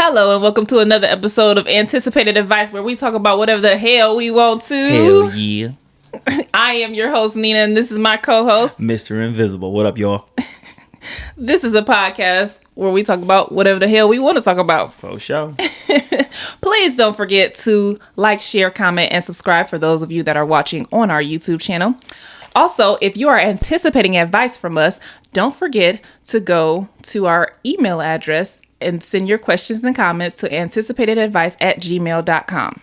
Hello and welcome to another episode of Anticipated Advice, where we talk about whatever the hell we want to. Hell yeah. I am your host, Nina, and this is my co-host, Mr. Invisible. What up, y'all? This is a podcast where we talk about whatever the hell we want to talk about. For sure. Please don't forget to like, share, comment, and subscribe for those of you that are watching on our YouTube channel. Also, if you are anticipating advice from us, don't forget to go to our email address and send your questions and comments to anticipatedadvice@gmail.com.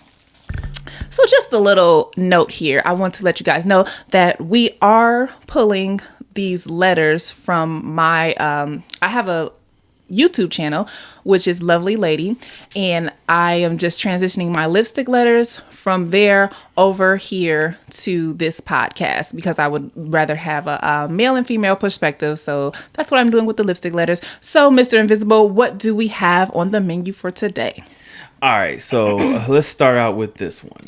So just a little note here. I want to let you guys know that we are pulling these letters from my, I have a YouTube channel, which is Lovely Lady, and I am just transitioning my lipstick letters from there over here to this podcast because I would rather have a male and female perspective. So that's what I'm doing with the lipstick letters. So, Mr. Invisible, what do we have on the menu for today? All right, so let's start out with this one.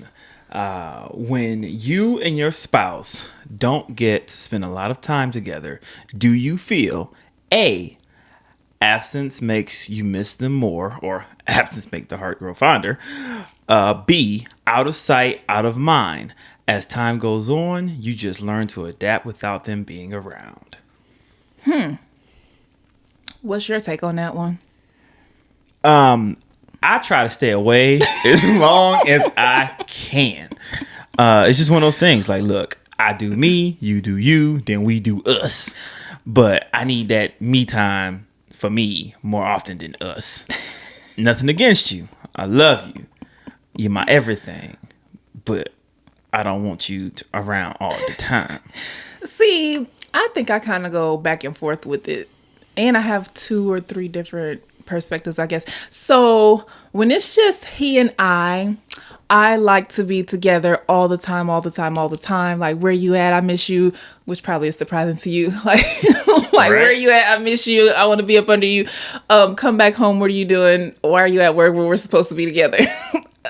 When you and your spouse don't get to spend a lot of time together, do you feel A, absence makes you miss them more, or absence makes the heart grow fonder? B, out of sight, out of mind. As time goes on, you just learn to adapt without them being around. What's your take on that one? I try to stay away as long as I can. It's just one of those things. Like, look, I do me, you do you, then we do us. But I need that me time for me more often than us. Nothing against you. I love you. You're my everything. But I don't want you around all the time. See, I think I kind of go back and forth with it. And I have 2 or 3 different perspectives, I guess. So when it's just he and I like to be together all the time. Like, where you at? I miss you, which probably is surprising to you. Like, Right. Where you at? I miss you. I want to be up under you. Come back home. What are you doing? Why are you at work where we're supposed to be together?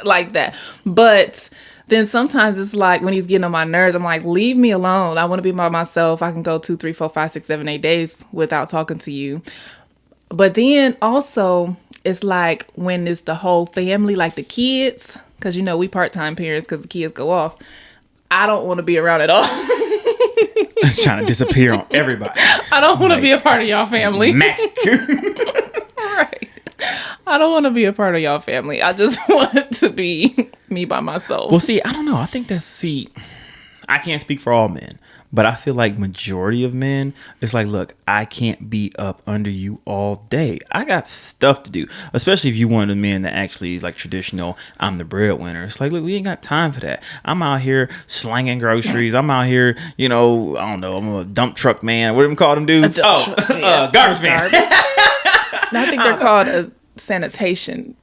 Like that. But then sometimes it's like when he's getting on my nerves, I'm like, leave me alone. I want to be by myself. I can go 2, 3, 4, 5, 6, 7, 8 days without talking to you. But then also it's like when it's the whole family, like the kids, because, you know, we part-time parents because the kids go off. I don't want to be around at all. It's trying to disappear on everybody. I don't want to be a part of y'all family. Magic. Right. I don't want to be a part of y'all family. I just want to be me by myself. Well, see, I don't know. I think I can't speak for all men, but I feel like majority of men, it's like, look, I can't be up under you all day. I got stuff to do, especially if you one of the men that actually is like traditional, I'm the breadwinner. It's like, look, we ain't got time for that. I'm out here slanging groceries. I'm out here, I don't know, I'm a dump truck man. What do we call them dudes? Garbage man. I think they're called a sanitation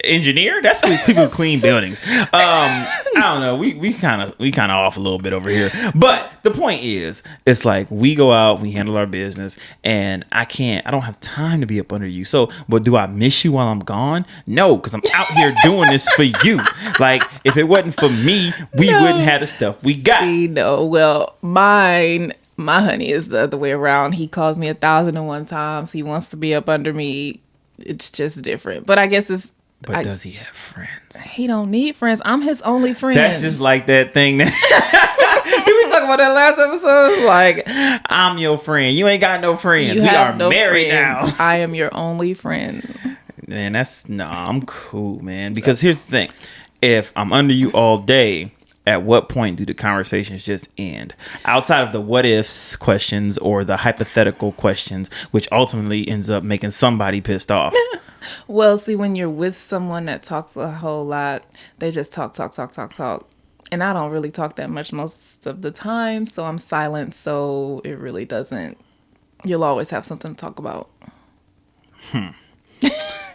engineer. That's what people who clean buildings. I don't know. We kind of off a little bit over here. But the point is, it's like we go out, we handle our business, and I don't have time to be up under you. So, but do I miss you while I'm gone? No, because I'm out here doing this for you. Like, if it wasn't for me, we wouldn't have the stuff we got. See, no, well, my honey is the other way around. He calls me 1,001 times. He wants to be up under me. It's just different. But I guess it's. But does he have friends? He don't need friends. I'm his only friend. That's just like that thing that did we talk about that last episode? Like, I'm your friend. You ain't got no friends. We are married now. I am your only friend. Man, I'm cool, man. Because here's the thing. If I'm under you all day, at what point do the conversations just end? Outside of the what ifs questions or the hypothetical questions, which ultimately ends up making somebody pissed off. Well, see, when you're with someone that talks a whole lot, they just talk. And I don't really talk that much most of the time, so I'm silent, so it really doesn't. You'll always have something to talk about.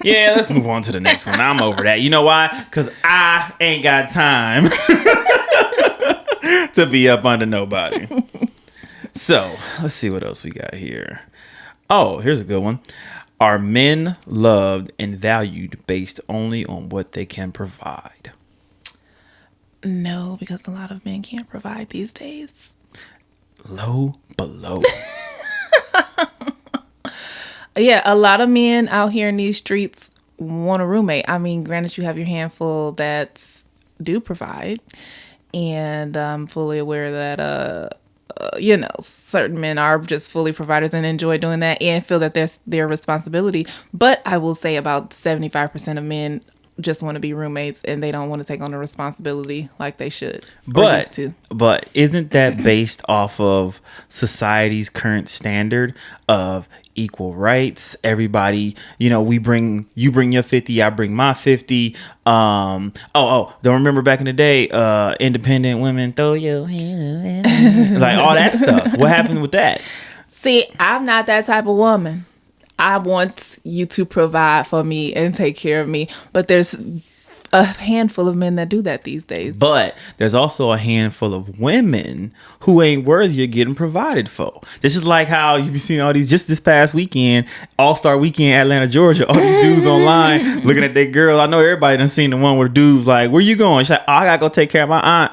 Yeah, let's move on to the next one. I'm over that. You know why? Because I ain't got time to be up under nobody. So, let's see what else we got here. Oh, here's a good one. Are men loved and valued based only on what they can provide? No, because a lot of men can't provide these days. Low below. Yeah, a lot of men out here in these streets want a roommate. I mean, granted, you have your handful that do provide, and I'm fully aware that certain men are just fully providers and enjoy doing that and feel that that's their responsibility. But I will say about 75% of men just want to be roommates and they don't want to take on the responsibility like they should or used to. But isn't that based off of society's current standard of equal rights? Everybody, you bring your 50, I bring my 50. Don't remember back in the day, independent women throw your hand, like all that stuff. What happened with that? See, I'm not that type of woman. I want you to provide for me and take care of me. But there's a handful of men that do that these days. But there's also a handful of women who ain't worthy of getting provided for. This is like how you be seeing all these, just this past weekend, All-Star Weekend, Atlanta, Georgia, all these dudes online looking at their girl. I know everybody done seen the one where the dude's like, where you going? She's like, oh, I gotta go take care of my aunt.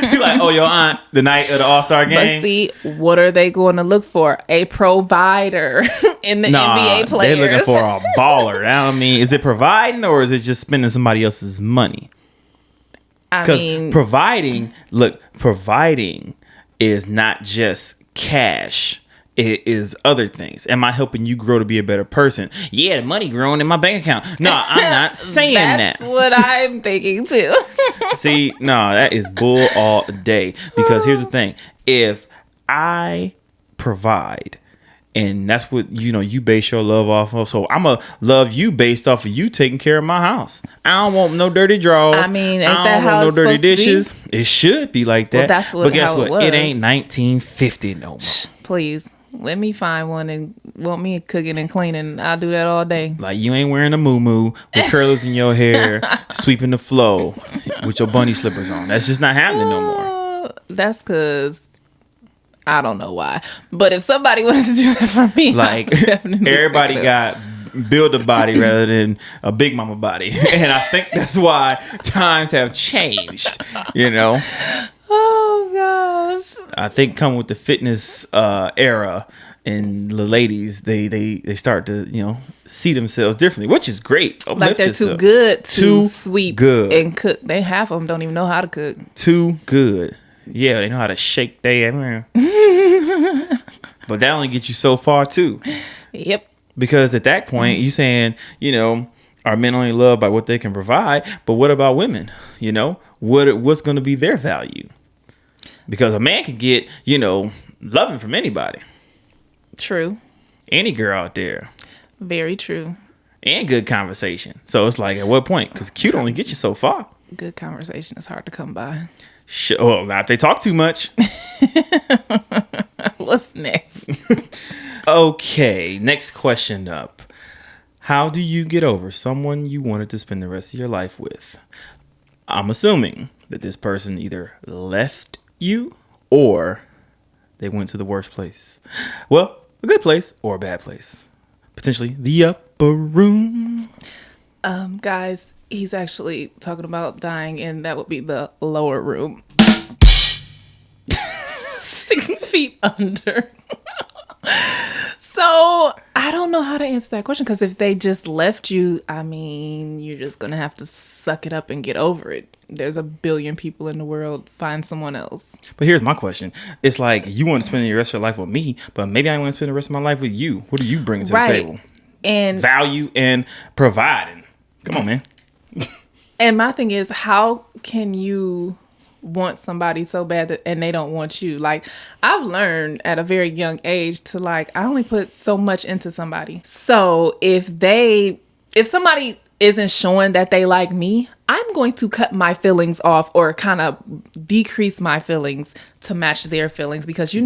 He's like, oh, your aunt, the night of the All-Star game. But see, what are they going to look for? A provider in the NBA players. They're looking for a baller. I mean, is it providing or is it just spending somebody else's money? Because providing is not just cash. It is other things. Am I helping you grow to be a better person? Yeah, the money growing in my bank account. No, I'm not saying that. That's what I'm thinking too. See, no, that is bull all day. Because here's the thing. If I provide, and that's what, you base your love off of. So I'm going to love you based off of you taking care of my house. I don't want no dirty drawers. I mean, ain't I that don't how want it's no dirty supposed to be? dishes. It should be like that. Well, that's but guess how what? it was. It ain't 1950 no more. Please, let me find one and want me cooking and cleaning. I'll do that all day. Like you ain't wearing a muumuu with curlers in your hair, sweeping the floor with your bunny slippers on. That's just not happening no more. That's because I don't know why. But if somebody wanted to do that for me, like everybody got build a body rather than a big mama body. And I think that's why times have changed, Oh gosh. I think come with the fitness era, and the ladies they start to see themselves differently, which is great. Like they're too good to sweep and cook. They half of them don't even know how to cook. Too good. Yeah, they know how to shake their but that only gets you so far too. Yep. Because at that point, you saying, are men only loved by what they can provide? But what about women? What's going to be their value? Because a man can get, loving from anybody. True. Any girl out there. Very true. And good conversation. So it's like, at what point? Because cute only gets you so far. Good conversation is hard to come by. Well, not if they talk too much. What's next? Okay, next question up. How do you get over someone you wanted to spend the rest of your life with? I'm assuming that this person either left you or they went to the worst place. Well, a good place or a bad place. Potentially the upper room. Guys, he's actually talking about dying, and that would be the lower room. 6 feet under. So I don't know how to answer that question, because if they just left you, I mean, you're just going to have to suck it up and get over it. There's a billion people in the world. Find someone else. But here's my question. It's like, you want to spend the rest of your life with me, but maybe I want to spend the rest of my life with you. What do you bring to the table? And value and providing. Come on, man. And my thing is, how can you want somebody so bad and they don't want you? Like, I've learned at a very young age to, like, I only put so much into somebody. So if somebody isn't showing that they like me, I'm going to cut my feelings off or kind of decrease my feelings to match their feelings, because I'm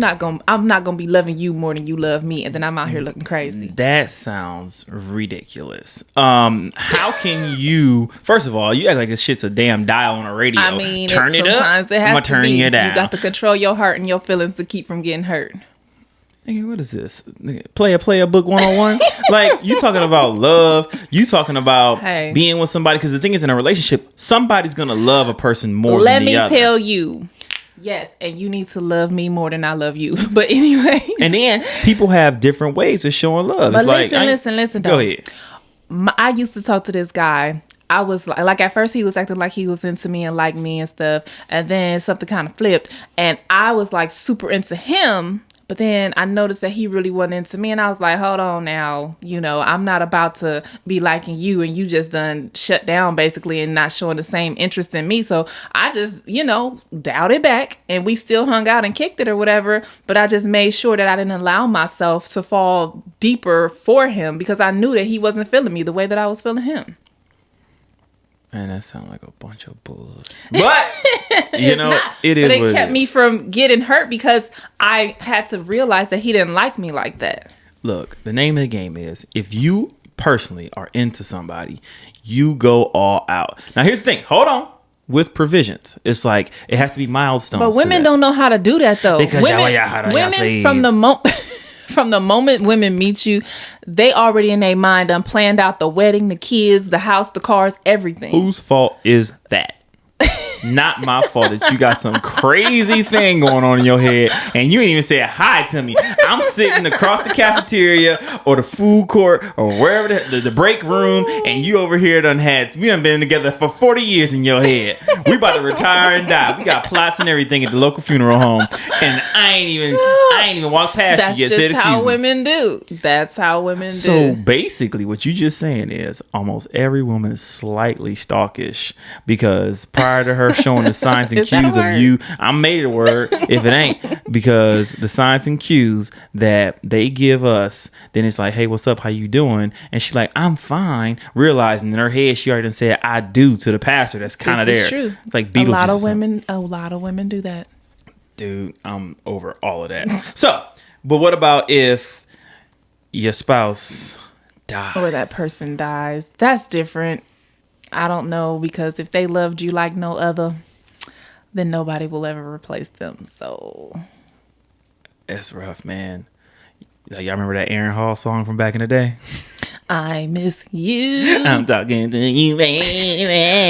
not gonna be loving you more than you love me, and then I'm out here looking crazy. That sounds ridiculous. How can you? First of all, you act like this shit's a damn dial on a radio. I mean, turn it up. I'm gonna turn you down. You got to control your heart and your feelings to keep from getting hurt. Hey, what is this? Player book 101? Like, you talking about love. You talking about being with somebody. Because the thing is, in a relationship, somebody's going to love a person more than the other. Let me tell you, Yes, and you need to love me more than I love you. But anyway. And then people have different ways of showing love. But It's listen. Go ahead. I used to talk to this guy. I was like, at first he was acting like he was into me and liked me and stuff. And then something kind of flipped. And I was like super into him. But then I noticed that he really wasn't into me. And I was like, hold on now. I'm not about to be liking you. And you just done shut down basically and not showing the same interest in me. So I just, dialed it back. And we still hung out and kicked it or whatever. But I just made sure that I didn't allow myself to fall deeper for him. Because I knew that he wasn't feeling me the way that I was feeling him. Man, that sounds like a bunch of bullshit. But it is. But it what kept me from getting hurt because I had to realize that he didn't like me like that. Look, the name of the game is if you personally are into somebody, you go all out. Now, here's the thing. Hold on. With provisions, it's like it has to be milestones. But women don't know how to do that though. Because women from the moment women meet you, they already in their mind done planned out the wedding, the kids, the house, the cars, everything. Whose fault is that? Not my fault that you got some crazy thing going on in your head and you ain't even say hi to me. I'm sitting across the cafeteria or the food court or wherever the break room, and you over here we done been together for 40 years in your head. We about to retire and die. We got plots and everything at the local funeral home, and I ain't even walked past you yet. That's just how women do. That's how women do. So basically what you just saying is almost every woman is slightly stalkish because prior to her showing the signs and cues of you, I made it a word if it ain't, because the signs and cues that they give us, then it's like, hey, what's up, how you doing? And she's like, I'm fine, realizing in her head she already done said I do to the pastor that's kind of there. It's true. It's like Beetlejuice. A lot of women do that. Dude, I'm over all of that. So, but what about if your spouse dies? Or that person dies. That's different. I don't know, because if they loved you like no other, then nobody will ever replace them. So that's rough, man. Y'all remember that Aaron Hall song from back in the day? I miss you. I'm talking to you, baby.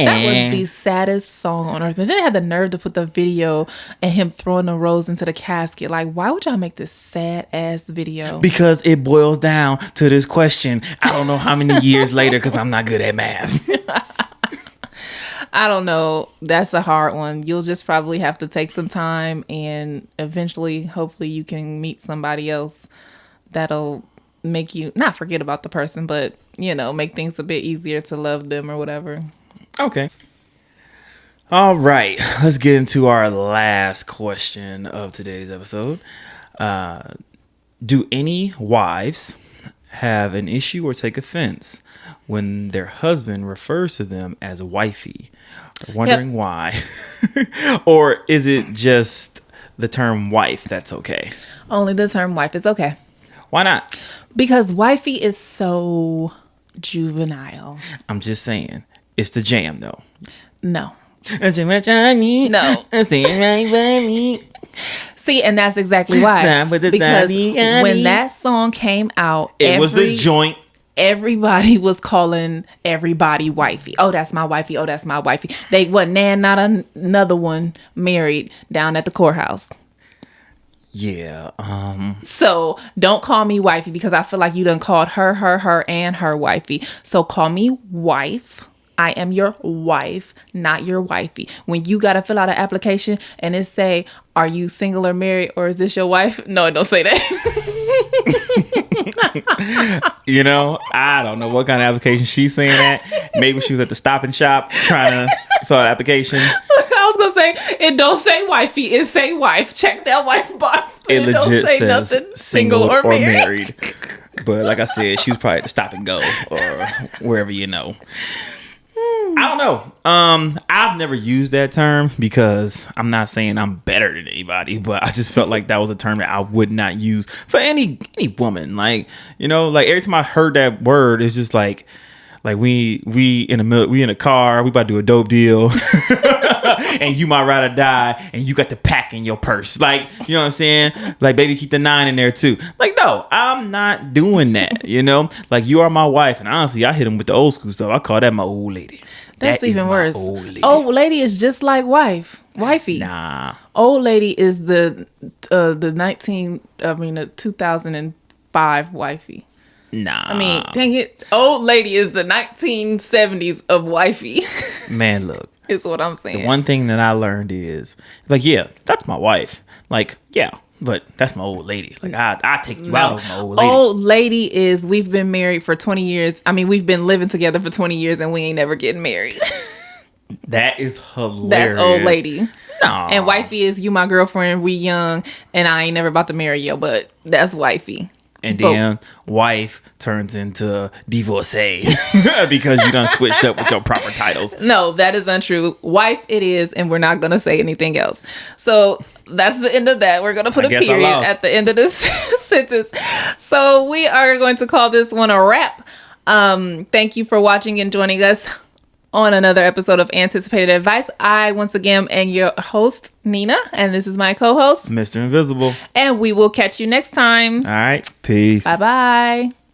That was the saddest song on earth. And then they had the nerve to put the video and him throwing the rose into the casket. Like, why would y'all make this sad ass video? Because it boils down to this question. I don't know how many years later, because I'm not good at math. I don't know. That's a hard one. You'll just probably have to take some time, and eventually, hopefully, you can meet somebody else that'll make you not forget about the person, but make things a bit easier to love them or whatever. Okay. All right. Let's get into our last question of today's episode. Do any wives have an issue or take offense when their husband refers to them as wifey? Wondering why? Or is it just the term wife that's okay? Only the term wife is okay. Why not? Because wifey is so juvenile. I'm just saying. It's the jam, though. No. That's what I mean. No. See, and that's exactly why. Because when that song came out, it was the joint. Everybody was calling everybody wifey. Oh, that's my wifey. Oh, that's my wifey. They wasn't not another one married down at the courthouse. Yeah. So don't call me wifey, because I feel like you done called her, and her wifey. So call me wife. I am your wife, not your wifey. When you got to fill out an application and it say, are you single or married, or is this your wife? No, it don't say that. I don't know what kind of application she's saying that. Maybe she was at the Stop and Shop trying to fill out an application. I was going to say, it don't say wifey, it say wife. Check that wife box. But it legit don't say says nothing single or married. But like I said, she was probably at the Stop and Go or wherever I don't know. I've never used that term because I'm not saying I'm better than anybody, but I just felt like that was a term that I would not use for any woman. Like, every time I heard that word, it's just like we in a car, we about to do a dope deal. and you my ride or die, and you got the pack in your purse. Like, you know what I'm saying? Like, baby, keep the 9 in there too. Like, no, I'm not doing that. You know, like, you are my wife, and honestly, I hit him with the old school stuff. I call that my old lady. That's That is even my worse. Old lady. Old lady is just like wifey. Nah. Old lady is the 2005 wifey. Nah. I mean, dang it. Old lady is the 1970s of wifey. Man, look. Is what I'm saying. The one thing that I learned is, like, yeah, that's my wife. Like, yeah, but that's my old lady. Like, I take you out of my old lady. Old lady is, we've been married for 20 years. I mean, we've been living together for 20 years and we ain't never getting married. That is hilarious. That's old lady. No. And wifey is, you my girlfriend, we young, and I ain't never about to marry you, but that's wifey. And then wife turns into divorcee because you done switched up with your proper titles. No, that is untrue. Wife it is, and we're not going to say anything else. So that's the end of that. We're going to put a period at the end of this sentence. So we are going to call this one a wrap. Thank you for watching and joining us on another episode of Anticipated Advice. I, once again, am your host, Nina, and this is my co-host, Mr. Invisible. and we will catch you next time. All right. Peace. Bye-bye.